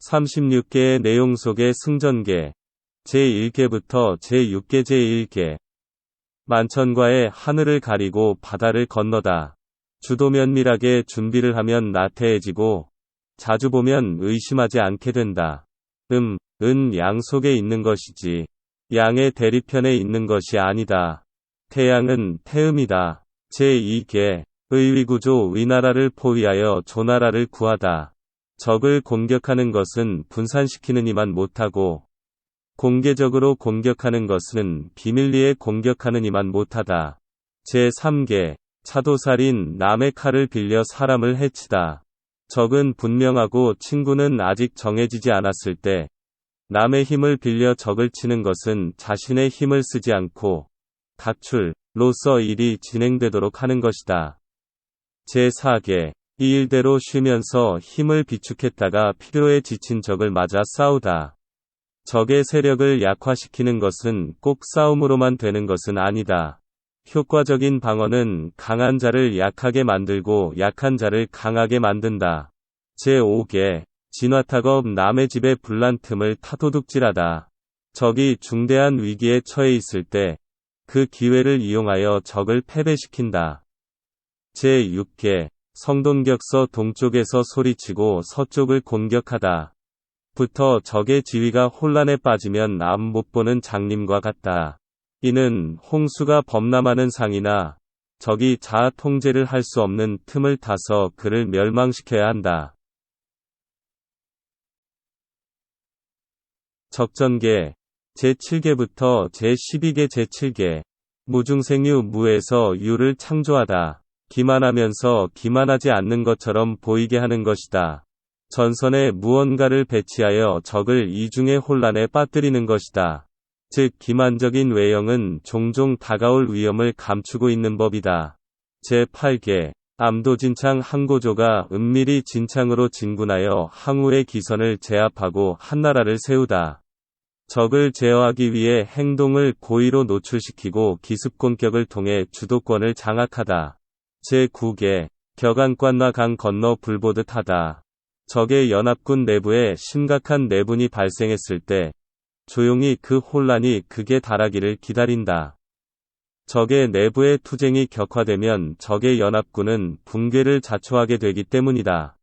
36개의 내용 속의 승전계 제1계부터 제6계 제1계 만천과의 하늘을 가리고 바다를 건너다. 주도 면밀하게 준비를 하면 나태해지고 자주 보면 의심하지 않게 된다. 은 양 속에 있는 것이지 양의 대립편에 있는 것이 아니다. 태양은 태음이다. 제2계 의위구조 위나라를 포위하여 조나라를 구하다. 적을 공격하는 것은 분산시키느니만 못하고 공개적으로 공격하는 것은 비밀리에 공격하느니만 못하다. 제3계 차도살인 남의 칼을 빌려 사람을 해치다. 적은 분명하고 친구는 아직 정해지지 않았을 때 남의 힘을 빌려 적을 치는 것은 자신의 힘을 쓰지 않고 각출로서 일이 진행되도록 하는 것이다. 제4계 이 일대로 쉬면서 힘을 비축했다가 필요에 지친 적을 맞아 싸우다. 적의 세력을 약화시키는 것은 꼭 싸움으로만 되는 것은 아니다. 효과적인 방어는 강한 자를 약하게 만들고 약한 자를 강하게 만든다. 제5계 진화탁업 남의 집에 불난 틈을 타도둑질하다. 적이 중대한 위기에 처해 있을 때 그 기회를 이용하여 적을 패배시킨다. 제6계 성동격서 동쪽에서 소리치고 서쪽을 공격하다. 부터 적의 지위가 혼란에 빠지면 앞 못 보는 장님과 같다. 이는 홍수가 범람하는 상이나 적이 자아 통제를 할 수 없는 틈을 타서 그를 멸망시켜야 한다. 적전계 제7계부터 제12계 제7계 무중생유 무에서 유를 창조하다. 기만하면서 기만하지 않는 것처럼 보이게 하는 것이다. 전선에 무언가를 배치하여 적을 이중의 혼란에 빠뜨리는 것이다. 즉 기만적인 외형은 종종 다가올 위험을 감추고 있는 법이다. 제8계 암도진창 항고조가 은밀히 진창으로 진군하여 항우의 기선을 제압하고 한나라를 세우다. 적을 제어하기 위해 행동을 고의로 노출시키고 기습공격을 통해 주도권을 장악하다. 제9계 격안관나 강 건너 불보듯 하다. 적의 연합군 내부에 심각한 내분이 발생했을 때 조용히 그 혼란이 극에 달하기를 기다린다. 적의 내부의 투쟁이 격화되면 적의 연합군은 붕괴를 자초하게 되기 때문이다.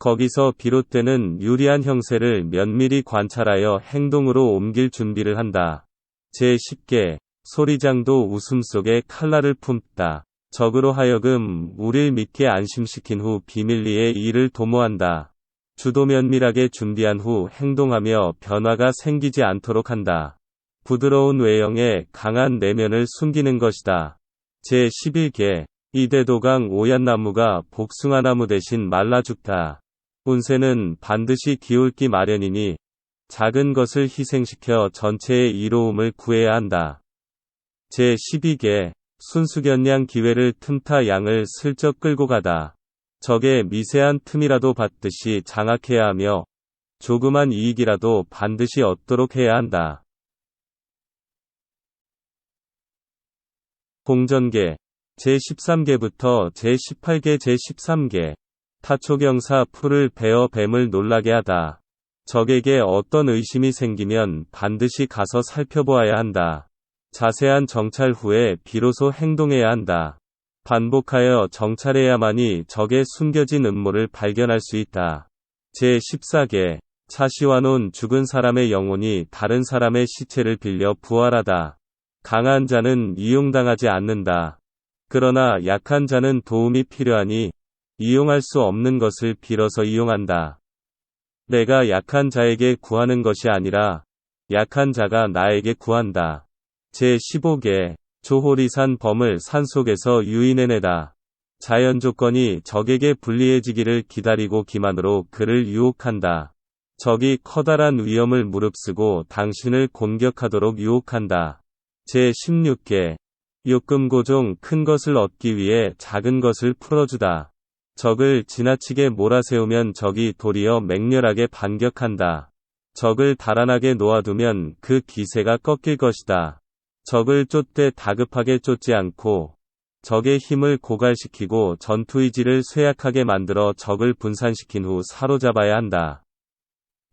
거기서 비롯되는 유리한 형세를 면밀히 관찰하여 행동으로 옮길 준비를 한다. 제10계 소리장도 웃음 속에 칼날을 품다. 적으로 하여금 우릴 믿게 안심시킨 후 비밀리에 이를 도모한다. 주도 면밀하게 준비한 후 행동하며 변화가 생기지 않도록 한다. 부드러운 외형에 강한 내면을 숨기는 것이다. 제11계 이대도강 오얏나무가 복숭아나무 대신 말라 죽다. 운세는 반드시 기울기 마련이니 작은 것을 희생시켜 전체의 이로움을 구해야 한다. 제12계 순수견양 기회를 틈타 양을 슬쩍 끌고 가다. 적의 미세한 틈이라도 받듯이 장악해야 하며 조그만 이익이라도 반드시 얻도록 해야 한다. 공전계 제13계부터 제18계 제13계 타초경사 풀을 베어 뱀을 놀라게 하다. 적에게 어떤 의심이 생기면 반드시 가서 살펴보아야 한다. 자세한 정찰 후에 비로소 행동해야 한다. 반복하여 정찰해야만이 적의 숨겨진 음모를 발견할 수 있다. 제14계 차시와논 죽은 사람의 영혼이 다른 사람의 시체를 빌려 부활하다. 강한 자는 이용당하지 않는다. 그러나 약한 자는 도움이 필요하니 이용할 수 없는 것을 빌어서 이용한다. 내가 약한 자에게 구하는 것이 아니라 약한 자가 나에게 구한다. 제15계 조호리산 범을 산속에서 유인해내다. 자연 조건이 적에게 불리해지기를 기다리고 기만으로 그를 유혹한다. 적이 커다란 위험을 무릅쓰고 당신을 공격하도록 유혹한다. 제16계 욕금고종 큰 것을 얻기 위해 작은 것을 풀어주다. 적을 지나치게 몰아세우면 적이 도리어 맹렬하게 반격한다. 적을 달아나게 놓아두면 그 기세가 꺾일 것이다. 적을 쫓되 다급하게 쫓지 않고 적의 힘을 고갈시키고 전투의지를 쇠약하게 만들어 적을 분산시킨 후 사로잡아야 한다.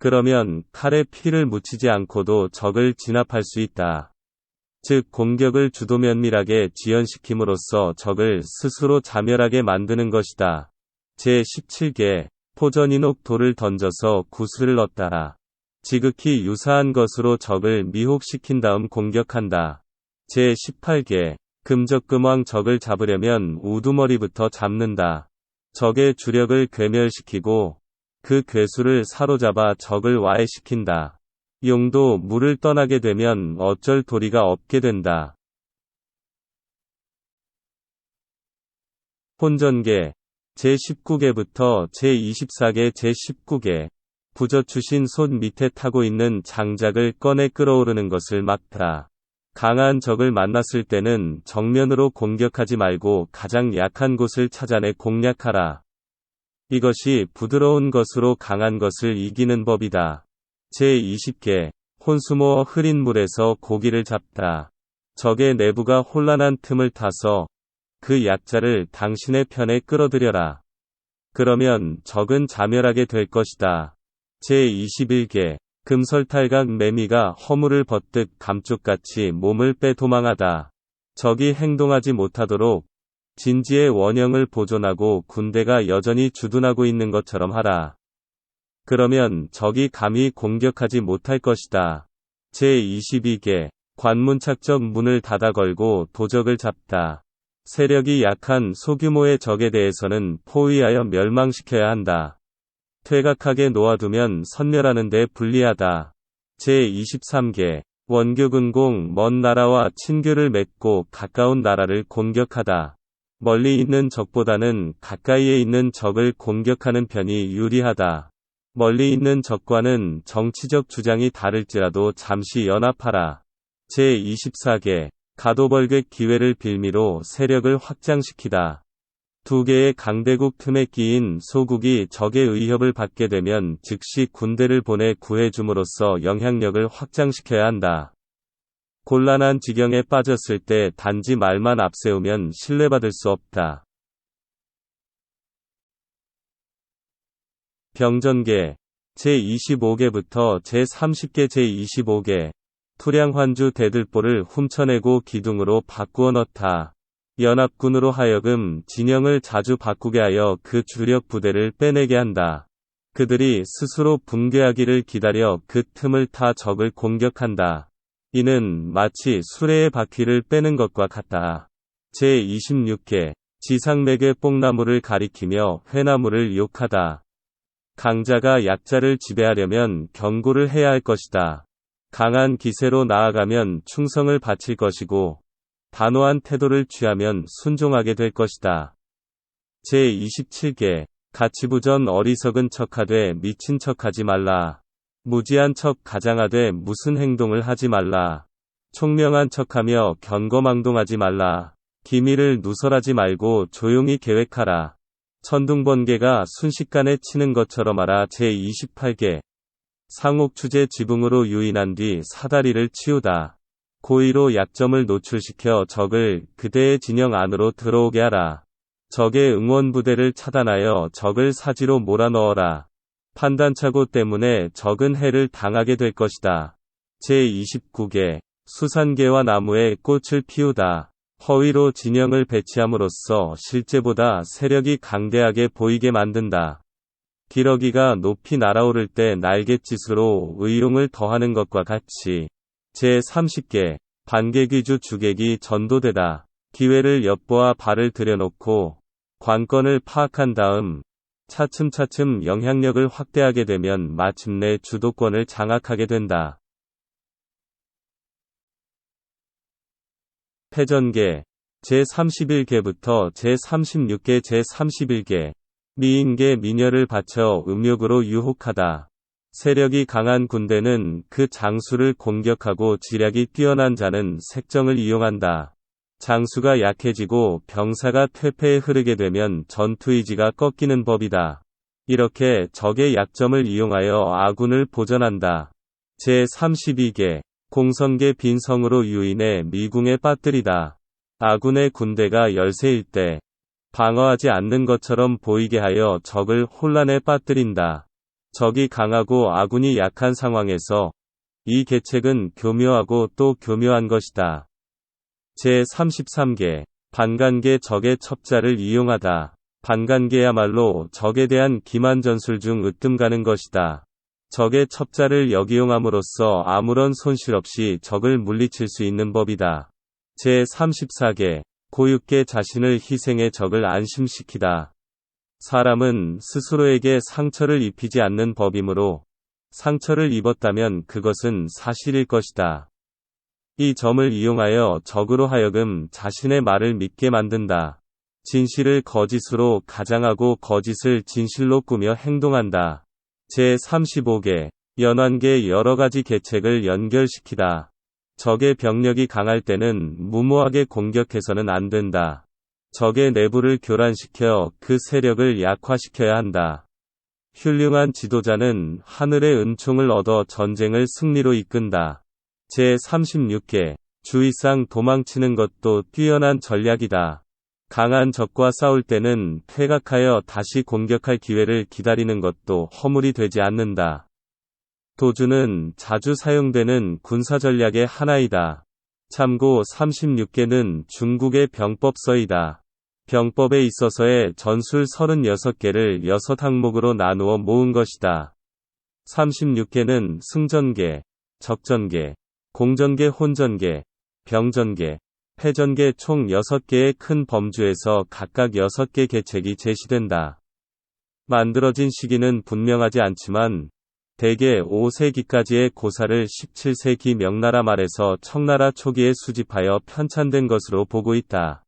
그러면 칼에 피를 묻히지 않고도 적을 진압할 수 있다. 즉 공격을 주도 면밀하게 지연시킴으로써 적을 스스로 자멸하게 만드는 것이다. 제17개 포전인옥 돌을 던져서 구슬을 얻다라. 지극히 유사한 것으로 적을 미혹시킨 다음 공격한다. 제18개 금적금왕 적을 잡으려면 우두머리부터 잡는다. 적의 주력을 괴멸시키고 그 괴수를 사로잡아 적을 와해시킨다. 용도 물을 떠나게 되면 어쩔 도리가 없게 된다. 혼전계 제19개부터 제24개 제19개 부젓추신 솥 밑에 타고 있는 장작을 꺼내 끓어오르는 것을 막다. 강한 적을 만났을 때는 정면으로 공격하지 말고 가장 약한 곳을 찾아내 공략하라. 이것이 부드러운 것으로 강한 것을 이기는 법이다. 제20개 혼수모 흐린 물에서 고기를 잡다. 적의 내부가 혼란한 틈을 타서 그 약자를 당신의 편에 끌어들여라. 그러면 적은 자멸하게 될 것이다. 제21개 금설탈각 매미가 허물을 벗듯 감쪽같이 몸을 빼 도망하다. 적이 행동하지 못하도록 진지의 원형을 보존하고 군대가 여전히 주둔하고 있는 것처럼 하라. 그러면 적이 감히 공격하지 못할 것이다. 제22개 관문착적 문을 닫아 걸고 도적을 잡다. 세력이 약한 소규모의 적에 대해서는 포위하여 멸망시켜야 한다. 퇴각하게 놓아두면 선멸하는 데 불리하다. 제23개 원교근공 먼 나라와 친교를 맺고 가까운 나라를 공격하다. 멀리 있는 적보다는 가까이에 있는 적을 공격하는 편이 유리하다. 멀리 있는 적과는 정치적 주장이 다를지라도 잠시 연합하라. 제24개 가도벌격 기회를 빌미로 세력을 확장시키다. 두 개의 강대국 틈에 끼인 소국이 적의 의협을 받게 되면 즉시 군대를 보내 구해줌으로써 영향력을 확장시켜야 한다. 곤란한 지경에 빠졌을 때 단지 말만 앞세우면 신뢰받을 수 없다. 병전계 제25개부터 제30개 제25개 투량환주 대들보를 훔쳐내고 기둥으로 바꾸어 넣다. 연합군으로 하여금 진영을 자주 바꾸게 하여 그 주력 부대를 빼내게 한다. 그들이 스스로 붕괴하기를 기다려 그 틈을 타 적을 공격한다. 이는 마치 수레의 바퀴를 빼는 것과 같다. 제26개 지상맥의 뽕나무를 가리키며 회나무를 욕하다. 강자가 약자를 지배하려면 경고를 해야 할 것이다. 강한 기세로 나아가면 충성을 바칠 것이고 단호한 태도를 취하면 순종하게 될 것이다. 제27개 가치부전 어리석은 척하되 미친 척하지 말라. 무지한 척 가장하되 무슨 행동을 하지 말라. 총명한 척하며 견거망동하지 말라. 기밀을 누설하지 말고 조용히 계획하라. 천둥번개가 순식간에 치는 것처럼 하라. 제28개 상옥추제 지붕으로 유인한 뒤 사다리를 치우다. 고의로 약점을 노출시켜 적을 그대의 진영 안으로 들어오게 하라. 적의 응원부대를 차단하여 적을 사지로 몰아넣어라. 판단착오 때문에 적은 해를 당하게 될 것이다. 제29개 수산개와 나무에 꽃을 피우다. 허위로 진영을 배치함으로써 실제보다 세력이 강대하게 보이게 만든다. 기러기가 높이 날아오를 때 날갯짓으로 의용을 더하는 것과 같이 제30개 반개귀주 주객이 전도되다. 기회를 엿보아 발을 들여놓고 관건을 파악한 다음 차츰차츰 영향력을 확대하게 되면 마침내 주도권을 장악하게 된다. 패전계 제31개부터 제36개 제31개 미인계 미녀를 바쳐 음욕으로 유혹하다. 세력이 강한 군대는 그 장수를 공격하고 지략이 뛰어난 자는 색정을 이용한다. 장수가 약해지고 병사가 퇴폐에 흐르게 되면 전투의지가 꺾이는 법이다. 이렇게 적의 약점을 이용하여 아군을 보전한다. 제32개 공성계 빈성으로 유인해 미궁에 빠뜨리다. 아군의 군대가 열세일 때 방어하지 않는 것처럼 보이게 하여 적을 혼란에 빠뜨린다. 적이 강하고 아군이 약한 상황에서 이 계책은 교묘하고 또 교묘한 것이다. 제33계 반간계 적의 첩자를 이용하다. 반간계야말로 적에 대한 기만 전술 중 으뜸 가는 것이다. 적의 첩자를 역이용함으로써 아무런 손실 없이 적을 물리칠 수 있는 법이다. 제34계 고육계 자신을 희생해 적을 안심시키다. 사람은 스스로에게 상처를 입히지 않는 법이므로 상처를 입었다면 그것은 사실일 것이다. 이 점을 이용하여 적으로 하여금 자신의 말을 믿게 만든다. 진실을 거짓으로 가장하고 거짓을 진실로 꾸며 행동한다. 제35계 연환계 여러가지 계책을 연결시키다. 적의 병력이 강할 때는 무모하게 공격해서는 안 된다. 적의 내부를 교란시켜 그 세력을 약화시켜야 한다. 훌륭한 지도자는 하늘의 은총을 얻어 전쟁을 승리로 이끈다. 제36계 주의상 도망치는 것도 뛰어난 전략이다. 강한 적과 싸울 때는 퇴각하여 다시 공격할 기회를 기다리는 것도 허물이 되지 않는다. 도주는 자주 사용되는 군사전략의 하나이다. 참고 36개는 중국의 병법서이다. 병법에 있어서의 전술 36개를 6항목으로 나누어 모은 것이다. 36개는 승전계, 적전계, 공전계, 혼전계, 병전계, 패전계 총 6개의 큰 범주에서 각각 6개 계책이 제시된다. 만들어진 시기는 분명하지 않지만 대개 5세기까지의 고사를 17세기 명나라 말에서 청나라 초기에 수집하여 편찬된 것으로 보고 있다.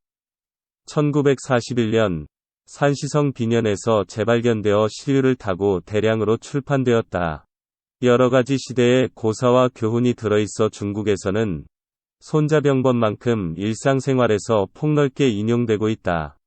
1941년 산시성 비년에서 재발견되어 시류를 타고 대량으로 출판되었다. 여러가지 시대의 고사와 교훈이 들어있어 중국에서는 손자병법만큼 일상생활에서 폭넓게 인용되고 있다.